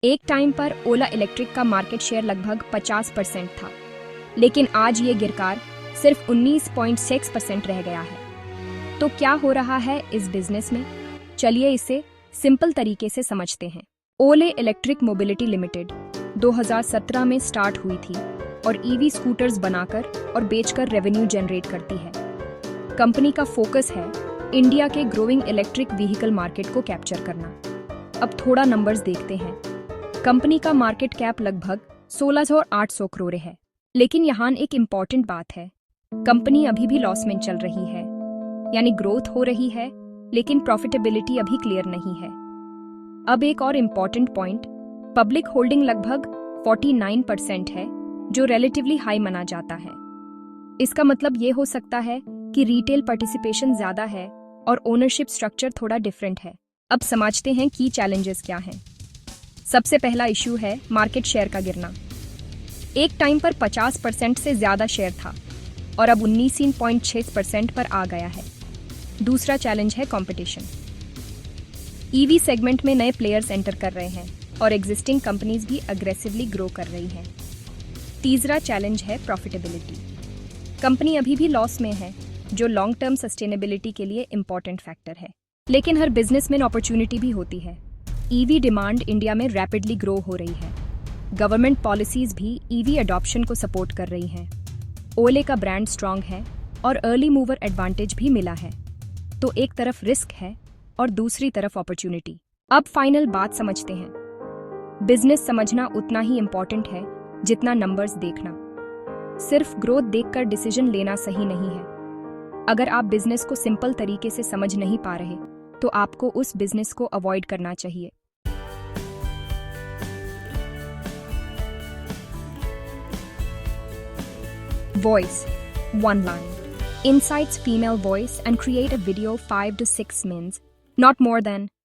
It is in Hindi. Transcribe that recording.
एक टाइम पर ओला इलेक्ट्रिक का मार्केट शेयर लगभग 50% था, लेकिन आज ये गिरकर सिर्फ 19.6% रह गया है। तो क्या हो रहा है इस बिजनेस में? चलिए इसे सिंपल तरीके से समझते हैं। ओले इलेक्ट्रिक मोबिलिटी लिमिटेड 2017 में स्टार्ट हुई थी और ईवी स्कूटर्स बनाकर और बेचकर रेवेन्यू जनरेट करती है। कंपनी का फोकस है इंडिया के ग्रोइंग इलेक्ट्रिक व्हीकल मार्केट को कैप्चर करना। अब थोड़ा नंबर्स देखते हैं। कंपनी का मार्केट कैप लगभग 16,800 करोड़ है, लेकिन यहाँ एक इम्पॉर्टेंट बात है, कंपनी अभी भी लॉस में चल रही है, यानी ग्रोथ हो रही है लेकिन प्रॉफिटेबिलिटी अभी क्लियर नहीं है। अब एक और इम्पॉर्टेंट पॉइंट, पब्लिक होल्डिंग लगभग 49% है, जो रिलेटिवली हाई माना जाता है। इसका मतलब ये हो सकता है कि रिटेल पार्टिसिपेशन ज्यादा है और ओनरशिप स्ट्रक्चर थोड़ा डिफरेंट है। अब समझते हैं की चैलेंजेस क्या हैं। सबसे पहला इश्यू है मार्केट शेयर का गिरना। एक टाइम पर 50% से ज्यादा शेयर था और अब 19.6% पर आ गया है। दूसरा चैलेंज है कंपटीशन। ईवी सेगमेंट में नए प्लेयर्स एंटर कर रहे हैं और एग्जिस्टिंग कंपनीज भी अग्रेसिवली ग्रो कर रही हैं। तीसरा चैलेंज है प्रॉफिटेबिलिटी। कंपनी अभी भी लॉस में है, जो लॉन्ग टर्म सस्टेनेबिलिटी के लिए इंपॉर्टेंट फैक्टर है। लेकिन हर बिजनेस में अपॉर्चुनिटी भी होती है। ईवी डिमांड इंडिया में रैपिडली ग्रो हो रही है। गवर्नमेंट पॉलिसीज भी ईवी अडॉप्शन को सपोर्ट कर रही हैं। ओले का ब्रांड स्ट्रांग है और अर्ली मूवर एडवांटेज भी मिला है। तो एक तरफ रिस्क है और दूसरी तरफ अपॉर्चुनिटी। अब फाइनल बात समझते हैं। बिजनेस समझना उतना ही इंपॉर्टेंट है जितना नंबर्स देखना। सिर्फ ग्रोथ देखकर डिसीजन लेना सही नहीं है। अगर आप बिजनेस को सिंपल तरीके से समझ नहीं पा रहे, तो आपको उस बिजनेस को अवॉइड करना चाहिए। Voice 1 line. Insights female voice and create a video 5 to 6 minutes, not more than